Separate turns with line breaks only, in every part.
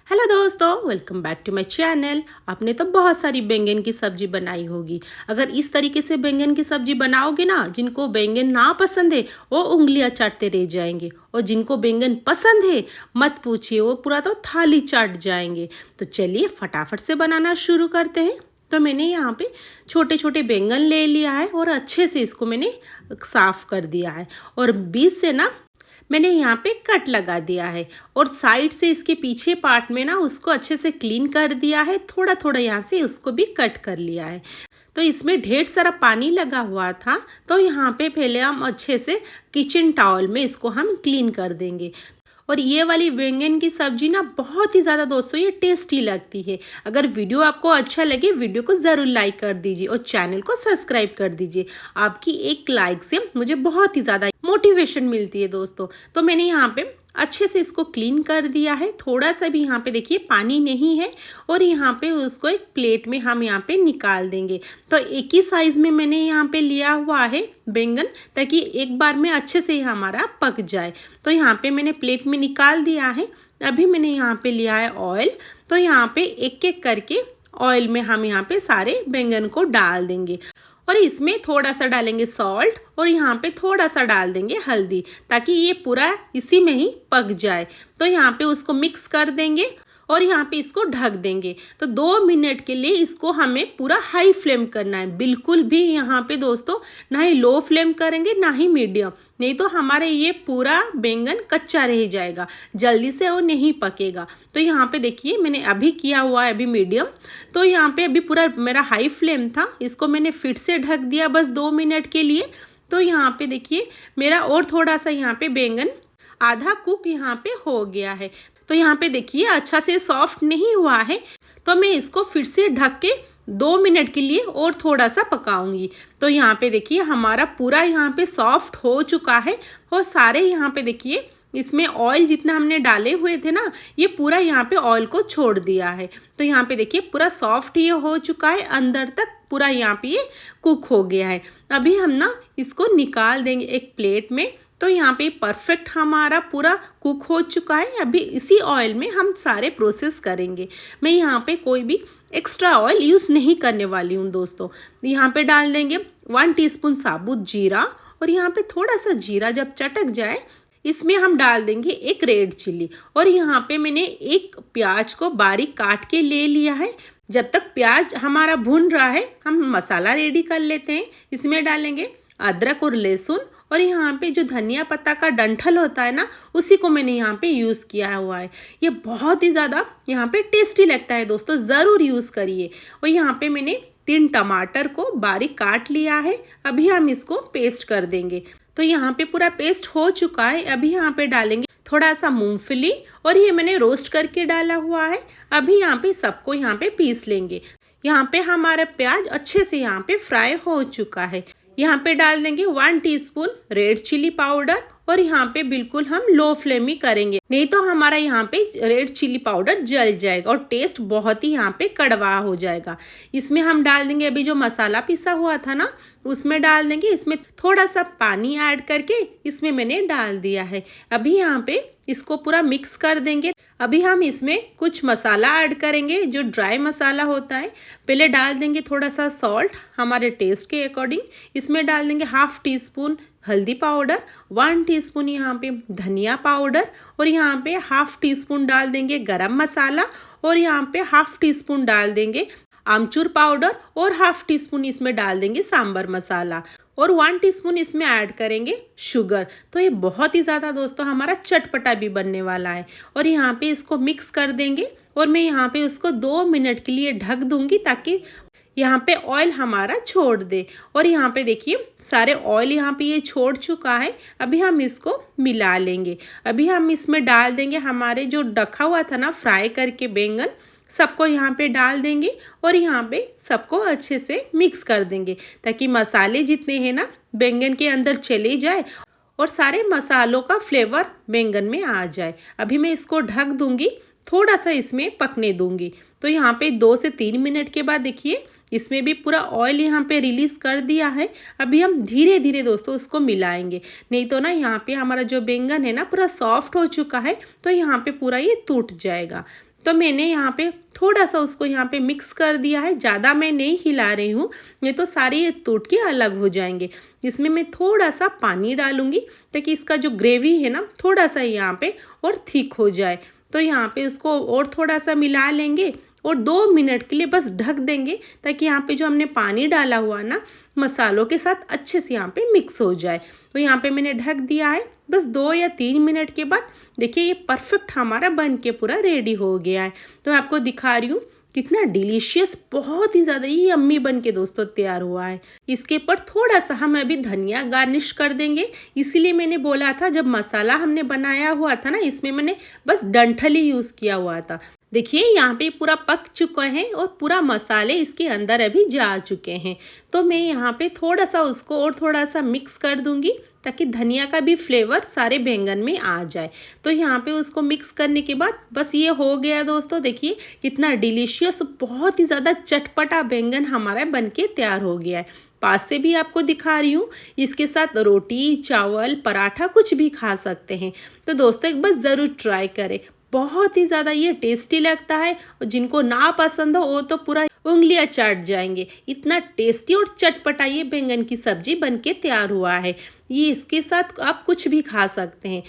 Hello दोस्तों, welcome back to my channel. आपने तो बहुत सारी बैंगन की सब्जी बनाई होगी। अगर इस तरीके से बैंगन की सब्जी बनाओगे ना, जिनको बैंगन ना पसंद है वो उंगलियां चाटते रह जाएंगे, और जिनको बैंगन पसंद है मत पूछिए, वो पूरा तो थाली चाट जाएंगे। तो चलिए फटाफट से बनाना शुरू करते हैं। तो मैंने यहाँ पे छोटे छोटे बैंगन ले लिया है और अच्छे से इसको मैंने साफ़ कर दिया है, और बीच से ना मैंने यहाँ पे कट लगा दिया है, और साइड से इसके पीछे पार्ट में ना उसको अच्छे से क्लीन कर दिया है। थोड़ा थोड़ा यहाँ से उसको भी कट कर लिया है। तो इसमें ढेर सारा पानी लगा हुआ था, तो यहाँ पे पहले हम अच्छे से किचन टॉवल में इसको हम क्लीन कर देंगे। और ये वाली बैंगन की सब्जी ना बहुत ही ज़्यादा दोस्तों ये टेस्टी लगती है। अगर वीडियो आपको अच्छा लगे, वीडियो को ज़रूर लाइक कर दीजिए और चैनल को सब्सक्राइब कर दीजिए। आपकी एक लाइक से मुझे बहुत ही ज़्यादा मोटिवेशन मिलती है दोस्तों। तो मैंने यहाँ पे अच्छे से इसको क्लीन कर दिया है। थोड़ा सा भी यहाँ पे देखिए पानी नहीं है, और यहाँ पे उसको एक प्लेट में हम यहाँ पे निकाल देंगे। तो एक ही साइज़ में मैंने यहाँ पे लिया हुआ है बैंगन, ताकि एक बार में अच्छे से हमारा पक जाए। तो यहाँ पे मैंने प्लेट में निकाल दिया है। अभी मैंने यहाँ पे लिया है ऑयल। तो यहाँ पे एक एक करके ऑयल में हम यहाँ पे सारे बैंगन को डाल देंगे, और इसमें थोड़ा सा डालेंगे सॉल्ट, और यहाँ पे थोड़ा सा डाल देंगे हल्दी, ताकि ये पूरा इसी में ही पक जाए। तो यहाँ पे उसको मिक्स कर देंगे और यहाँ पे इसको ढक देंगे। तो 2 मिनट के लिए इसको हमें पूरा हाई फ्लेम करना है। बिल्कुल भी यहाँ पे दोस्तों ना ही लो फ्लेम करेंगे ना ही मीडियम, नहीं तो हमारे ये पूरा बैंगन कच्चा रह जाएगा, जल्दी से वो नहीं पकेगा। तो यहाँ पे देखिए मैंने अभी किया हुआ है अभी मीडियम। तो यहाँ पे अभी पूरा मेरा हाई फ्लेम था, इसको मैंने फिर से ढक दिया बस 2 मिनट के लिए। तो यहाँ पे देखिए मेरा और थोड़ा सा यहाँ पे बैंगन आधा कुक यहाँ पे हो गया है। तो यहाँ पे देखिए अच्छा से सॉफ्ट नहीं हुआ है, तो मैं इसको फिर से ढक के 2 मिनट के लिए और थोड़ा सा पकाऊंगी। तो यहाँ पे देखिए हमारा पूरा यहाँ पे सॉफ्ट हो चुका है, और सारे यहाँ पे देखिए इसमें ऑयल जितना हमने डाले हुए थे ना, ये पूरा यहाँ पे ऑयल को छोड़ दिया है। तो यहाँ पे देखिए पूरा सॉफ्ट ये हो चुका है, अंदर तक पूरा यहाँ पे ये कुक हो गया है। अभी हम ना इसको निकाल देंगे एक प्लेट में। तो यहाँ पे परफेक्ट हमारा पूरा कुक हो चुका है। अभी इसी ऑयल में हम सारे प्रोसेस करेंगे। मैं यहाँ पे कोई भी एक्स्ट्रा ऑयल यूज़ नहीं करने वाली हूँ दोस्तों। यहाँ पे डाल देंगे 1 टीस्पून साबुत जीरा, और यहाँ पे थोड़ा सा जीरा जब चटक जाए इसमें हम डाल देंगे एक रेड चिल्ली, और यहाँ पे मैंने एक प्याज को बारीक काट के ले लिया है। जब तक प्याज हमारा भून रहा है हम मसाला रेडी कर लेते हैं। इसमें डालेंगे अदरक और लहसुन, और यहाँ पे जो धनिया पत्ता का डंठल होता है ना, उसी को मैंने यहाँ पे यूज़ किया हुआ है। ये बहुत ही ज़्यादा यहाँ पे टेस्टी लगता है दोस्तों, ज़रूर यूज़ करिए। और यहाँ पे मैंने 3 टमाटर को बारीक काट लिया है। अभी हम इसको पेस्ट कर देंगे। तो यहाँ पे पूरा पेस्ट हो चुका है। अभी यहाँ पे डालेंगे थोड़ा सा मूंगफली, और ये मैंने रोस्ट करके डाला हुआ है। अभी यहाँ पे सबको यहाँ पे पीस लेंगे। यहाँ पे हमारा प्याज अच्छे से यहाँ पे फ्राई हो चुका है। यहाँ पे डाल देंगे 1 टीस्पून रेड चिली पाउडर, और यहाँ पे बिल्कुल हम लो फ्लेम ही करेंगे, नहीं तो हमारा यहाँ पे रेड चिली पाउडर जल जाएगा और टेस्ट बहुत ही यहाँ पे कड़वा हो जाएगा। इसमें हम डाल देंगे अभी जो मसाला पिसा हुआ था ना, उसमें डाल देंगे। इसमें थोड़ा सा पानी ऐड करके इसमें मैंने डाल दिया है। अभी यहाँ पे इसको पूरा मिक्स कर देंगे। अभी हम इसमें कुछ मसाला ऐड करेंगे जो ड्राई मसाला होता है। पहले डाल देंगे थोड़ा सा सॉल्ट हमारे टेस्ट के अकॉर्डिंग। इसमें डाल देंगे 1/2 टीस्पून हल्दी पाउडर, 1 टीस्पून यहाँ पे धनिया पाउडर, और यहाँ पे 1/2 टीस्पून डाल देंगे गरम मसाला, और यहाँ पे 1/2 टीस्पून डाल देंगे आमचूर पाउडर, और 1/2 टीस्पून इसमें डाल देंगे सांबर मसाला, और 1 टीस्पून इसमें ऐड करेंगे शुगर। तो ये बहुत ही ज़्यादा दोस्तों हमारा चटपटा भी बनने वाला है। और यहाँ पे इसको मिक्स कर देंगे, और मैं यहाँ पे उसको 2 मिनट के लिए ढक दूंगी, ताकि यहाँ पे ऑयल हमारा छोड़ दे। और यहाँ पे देखिए सारे ऑयल यहाँ पे ये छोड़ चुका है। अभी हम इसको मिला लेंगे। अभी हम इसमें डाल देंगे हमारे जो रखा हुआ था ना फ्राई करके बैंगन, सबको यहाँ पे डाल देंगे, और यहाँ पे सबको अच्छे से मिक्स कर देंगे, ताकि मसाले जितने हैं ना बैंगन के अंदर चले जाए, और सारे मसालों का फ्लेवर बैंगन में आ जाए। अभी मैं इसको ढक दूंगी, थोड़ा सा इसमें पकने दूंगी। तो यहाँ पे 2 से 3 मिनट के बाद देखिए इसमें भी पूरा ऑयल यहाँ पे रिलीज़ कर दिया है। अभी हम धीरे धीरे दोस्तों उसको मिलाएंगे, नहीं तो ना यहाँ पे हमारा जो बैंगन है ना पूरा सॉफ्ट हो चुका है, तो यहाँ पे पूरा ये टूट जाएगा। तो मैंने यहाँ पे थोड़ा सा उसको यहाँ पे मिक्स कर दिया है, ज़्यादा मैं नहीं हिला रही हूँ, नहीं तो सारे ये टूट के अलग हो जाएंगे। इसमें मैं थोड़ा सा पानी डालूँगी ताकि इसका जो ग्रेवी है ना थोड़ा सा यहाँ पे और थिक हो जाए। तो यहाँ पे उसको और थोड़ा सा मिला लेंगे और 2 मिनट के लिए बस ढक देंगे ताकि यहाँ पे जो हमने पानी डाला हुआ ना मसालों के साथ अच्छे से यहाँ पे मिक्स हो जाए। तो यहाँ पे मैंने ढक दिया है। बस 2 या 3 मिनट के बाद देखिए ये परफेक्ट हमारा बन के पूरा रेडी हो गया है। तो मैं आपको दिखा रही हूँ कितना डिलीशियस, बहुत ही ज़्यादा ये यम्मी बन के दोस्तों तैयार हुआ है। इसके ऊपर थोड़ा सा हम अभी धनिया गार्निश कर देंगे। इसीलिए मैंने बोला था जब मसाला हमने बनाया हुआ था ना, इसमें मैंने बस डंठल ही यूज़ किया हुआ था। देखिए यहाँ पे पूरा पक चुका है और पूरा मसाले इसके अंदर अभी जा चुके हैं। तो मैं यहाँ पे थोड़ा सा उसको और थोड़ा सा मिक्स कर दूंगी ताकि धनिया का भी फ्लेवर सारे बैंगन में आ जाए। तो यहाँ पे उसको मिक्स करने के बाद बस ये हो गया दोस्तों। देखिए कितना डिलीशियस, बहुत ही ज़्यादा चटपटा बैंगन हमारा बन के तैयार हो गया है। पास से भी आपको दिखा रही हूँ। इसके साथ रोटी, चावल, पराठा कुछ भी खा सकते हैं। तो दोस्तों एक बार ज़रूर ट्राई करें, बहुत ही ज़्यादा ये टेस्टी लगता है और जिनको ना पसंद हो वो तो पूरा उंगलियां चाट जाएंगे। इतना टेस्टी और चटपटा ये बैंगन की सब्जी बनके तैयार हुआ है। ये इसके साथ आप कुछ भी खा सकते हैं।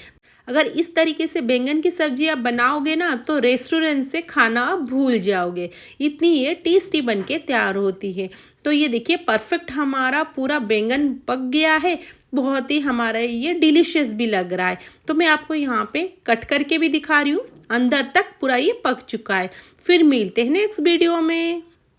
अगर इस तरीके से बैंगन की सब्जी आप बनाओगे ना तो रेस्टोरेंट से खाना आप भूल जाओगे, इतनी ये टेस्टी बनके तैयार होती है। तो ये देखिए परफेक्ट हमारा पूरा बैंगन पक गया है, बहुत ही हमारा ये डिलीशियस भी लग रहा है। तो मैं आपको यहाँ पे कट करके भी दिखा रही हूँ, अंदर तक पूरा ये पक चुका है। फिर मिलते हैं नेक्स्ट वीडियो में।